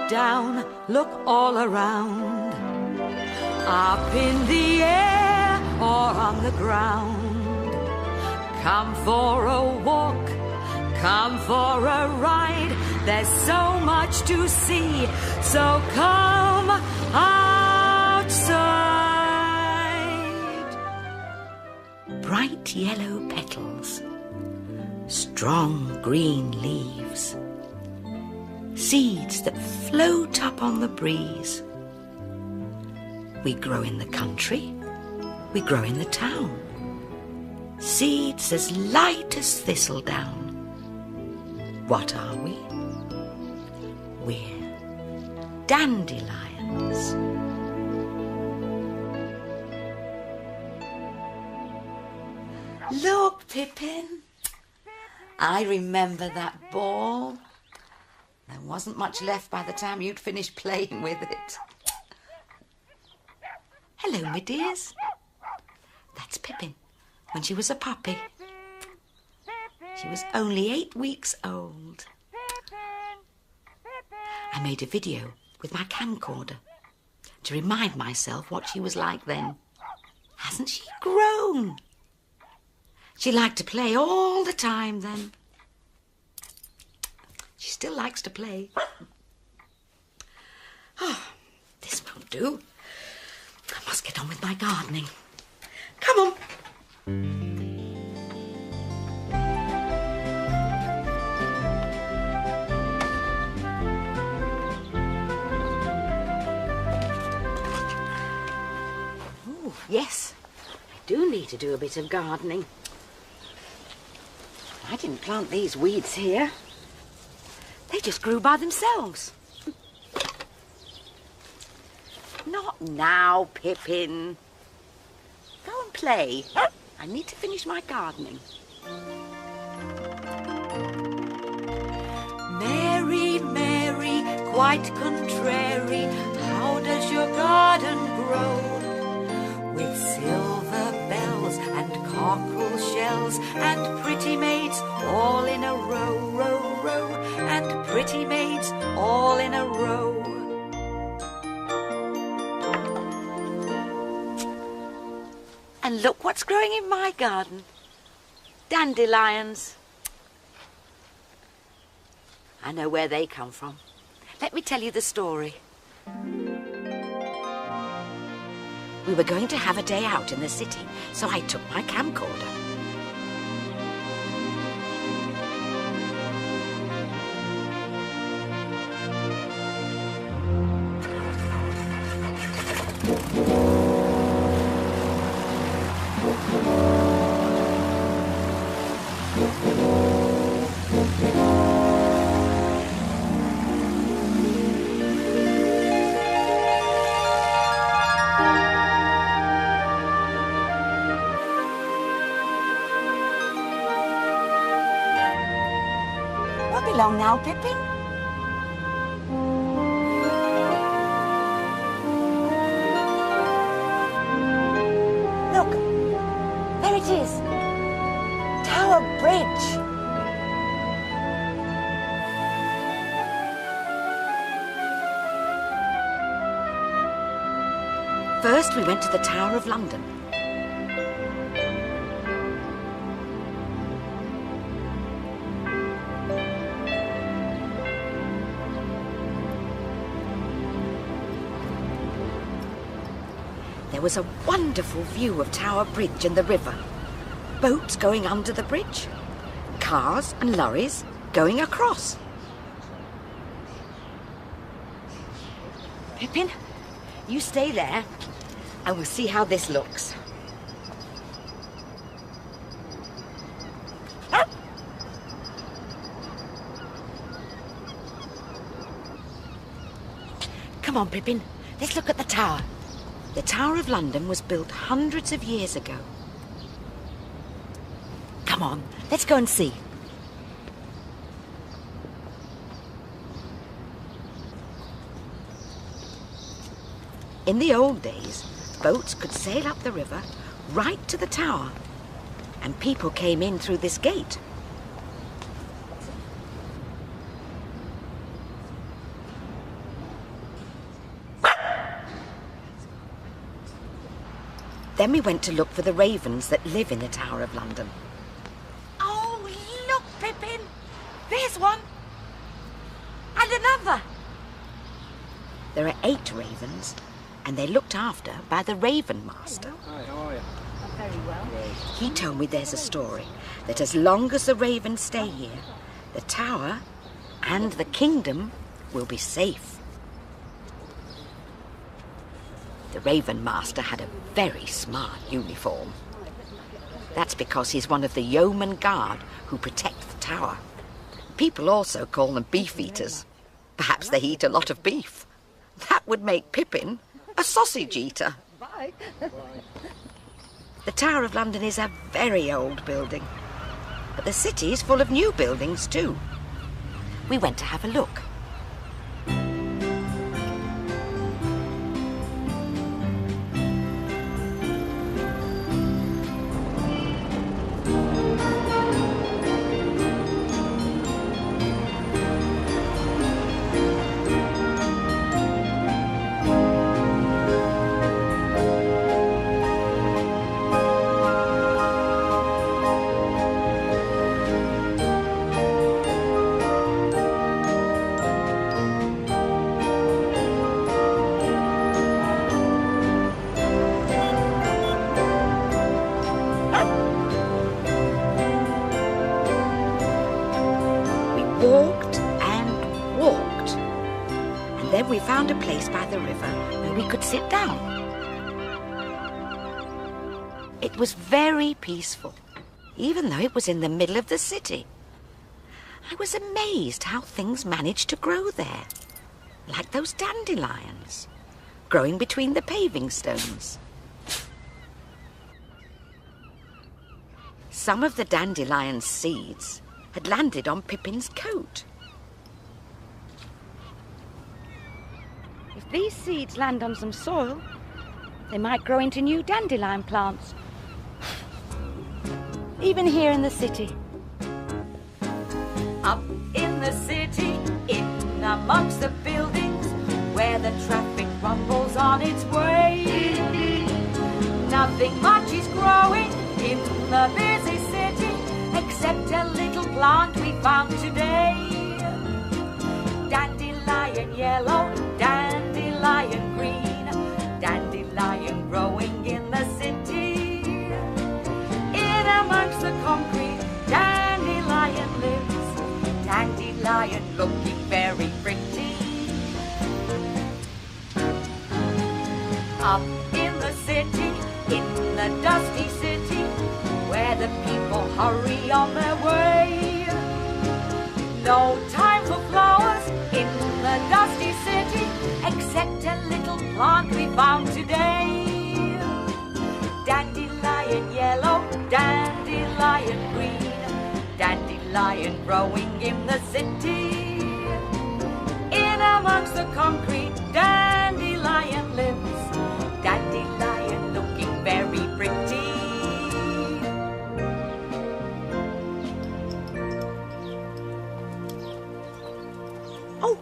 down, look all around. Up in the air or on the ground. Come for a walk, come for a ride. There's so much to see, so come outside. Bright yellow petals, strong green leaves, seeds that float up on the breeze. We grow in the country, we grow in the town. Seeds as light as thistledown. What are we? We're dandelions. Look, Pippin. I remember that ball. There wasn't much left by the time you'd finished playing with it. Hello, my dears. That's Pippin, when she was a puppy. She was only 8 weeks old. I made a video with my camcorder to remind myself what she was like then. Hasn't she grown? She liked to play all the time then. She still likes to play. Oh, this won't do. I must get on with my gardening. Come on. Oh, yes. I do need to do a bit of gardening. I didn't plant these weeds here. They just grew by themselves. Not now, Pippin. Go and play. I need to finish my gardening. Mary, Mary, quite contrary, how does your garden grow? With silver bells and cockerel shells and pretty maids all in a row, row, row, and pretty maids all in a row. And look what's growing in my garden. Dandelions. I know where they come from. Let me tell you the story. We were going to have a day out in the city, so I took my camcorder. Long now, Pippin. Look, there it is. Tower Bridge. First, we went to the Tower of London. There was a wonderful view of Tower Bridge and the river. Boats going under the bridge. Cars and lorries going across. Pippin, you stay there and we'll see how this looks. Come on, Pippin, let's look at the tower. The Tower of London was built hundreds of years ago. Come on, let's go and see. In the old days, boats could sail up the river right to the tower, and people came in through this gate. Then we went to look for the ravens that live in the Tower of London. Oh, look, Pippin! There's one! And another! There are 8 ravens, and they're looked after by the Raven Master. Hi, how are you? Very well. He told me there's a story that as long as the ravens stay here, the tower and the kingdom will be safe. The Raven Master had a very smart uniform. That's because he's one of the yeoman guard who protect the tower. People also call them beef eaters. Perhaps they eat a lot of beef. That would make Pippin a sausage eater. Bye. The Tower of London is a very old building, but the city is full of new buildings too. We went to have a look. Walked and walked, and then we found a place by the river where we could sit down. It was very peaceful, even though it was in the middle of the city. I was amazed how things managed to grow there, like those dandelions, growing between the paving stones. Some of the dandelion's seeds had landed on Pippin's coat. If these seeds land on some soil, they might grow into new dandelion plants. Even here in the city. Up in the city, in amongst the buildings, where the traffic rumbles on its way. Nothing much is growing in the busy city, except a little plant we found today. Dandelion yellow, dandelion green, dandelion growing in the city. In amongst the concrete, dandelion lives, dandelion looking very pretty. Up in the city, in the dusty city, where the people hurry on their way. No time for flowers in the dusty city, except a little plant we found today. Dandelion yellow, dandelion green, dandelion growing in the city. In amongst the concrete, dandelion lives, dandelion looking very pretty. Oh,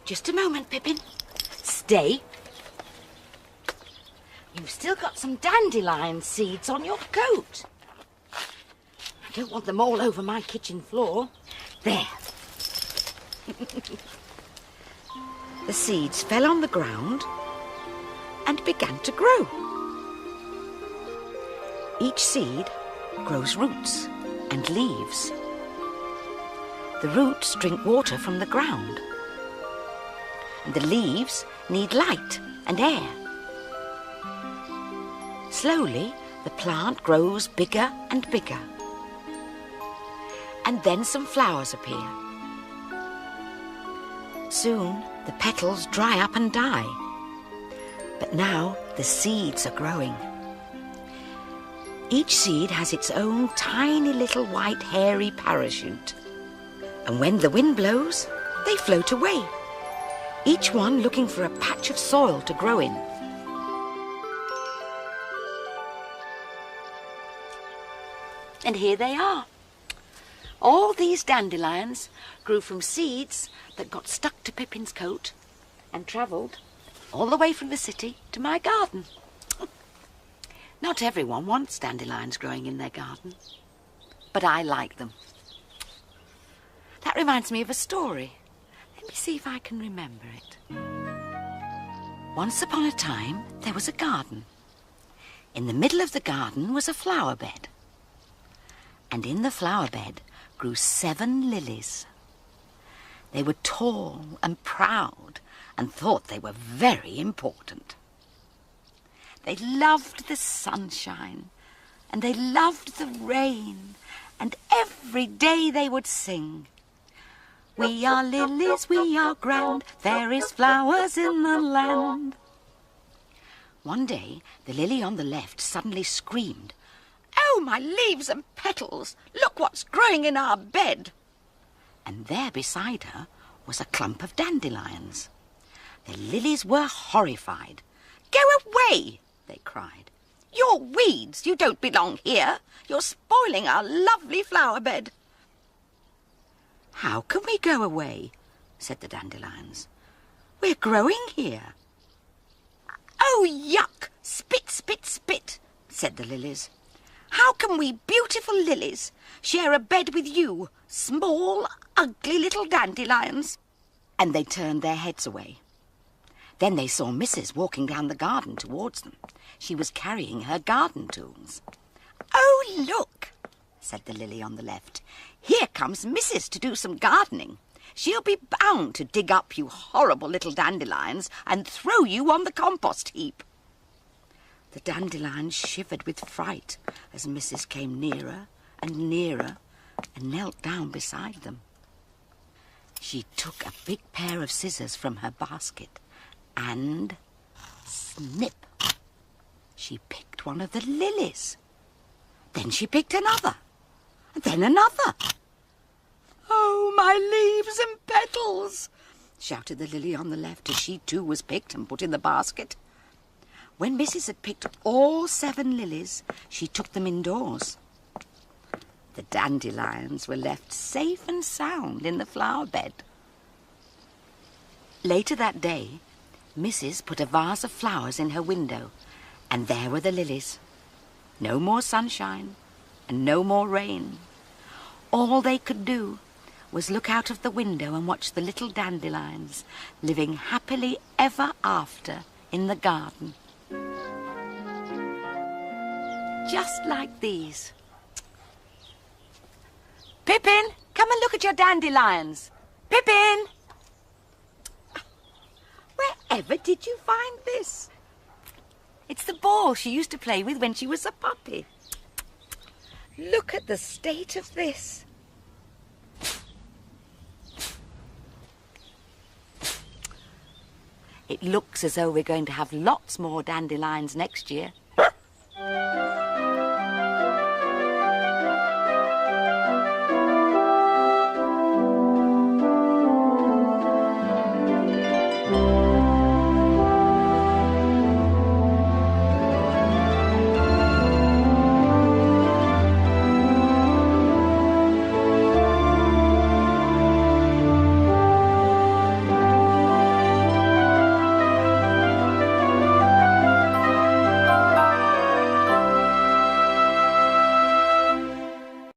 just a moment, Pippin. Stay. You've still got some dandelion seeds on your coat. I don't want them all over my kitchen floor. There. The seeds fell on the ground and began to grow. Each seed grows roots and leaves. The roots drink water from the ground, and the leaves need light and air. Slowly, the plant grows bigger and bigger, and then some flowers appear. Soon, the petals dry up and die, but now the seeds are growing. Each seed has its own tiny little white hairy parachute, and when the wind blows, they float away, each one looking for a patch of soil to grow in. And here they are. All these dandelions grew from seeds that got stuck to Pippin's coat and travelled all the way from the city to my garden. Not everyone wants dandelions growing in their garden, but I like them. That reminds me of a story. Let me see if I can remember it. Once upon a time, there was a garden. In the middle of the garden was a flower bed. And in the flower bed grew 7 lilies. They were tall and proud and thought they were very important. They loved the sunshine and they loved the rain, and every day they would sing, "We are lilies, we are grand, there is flowers in the land." One day, the lily on the left suddenly screamed, "Oh, my leaves and petals! Look what's growing in our bed!" And there beside her was a clump of dandelions. The lilies were horrified. "Go away!" they cried. "You're weeds! You don't belong here! You're spoiling our lovely flower bed!" "How can we go away?" said the dandelions. "We're growing here." "Oh, yuck! Spit, spit, spit!" said the lilies. "How can we beautiful lilies share a bed with you, small, ugly little dandelions?" And they turned their heads away. Then they saw Mrs. walking down the garden towards them. She was carrying her garden tools. "Oh, look," said the lily on the left. "Here comes Mrs. to do some gardening. She'll be bound to dig up you horrible little dandelions and throw you on the compost heap." The dandelions shivered with fright as Mrs. came nearer and nearer and knelt down beside them. She took a big pair of scissors from her basket and snip, she picked one of the lilies. Then she picked another, and then another. "Oh, my leaves and petals!" shouted the lily on the left as she too was picked and put in the basket. When Mrs. had picked all 7 lilies, she took them indoors. The dandelions were left safe and sound in the flower bed. Later that day, Mrs. put a vase of flowers in her window, and there were the lilies. No more sunshine and no more rain. All they could do was look out of the window and watch the little dandelions living happily ever after in the garden. Just like these. "Pippin, come and look at your dandelions. Pippin! Wherever did you find this?" "It's the ball she used to play with when she was a puppy. Look at the state of this." It looks as though we're going to have lots more dandelions next year.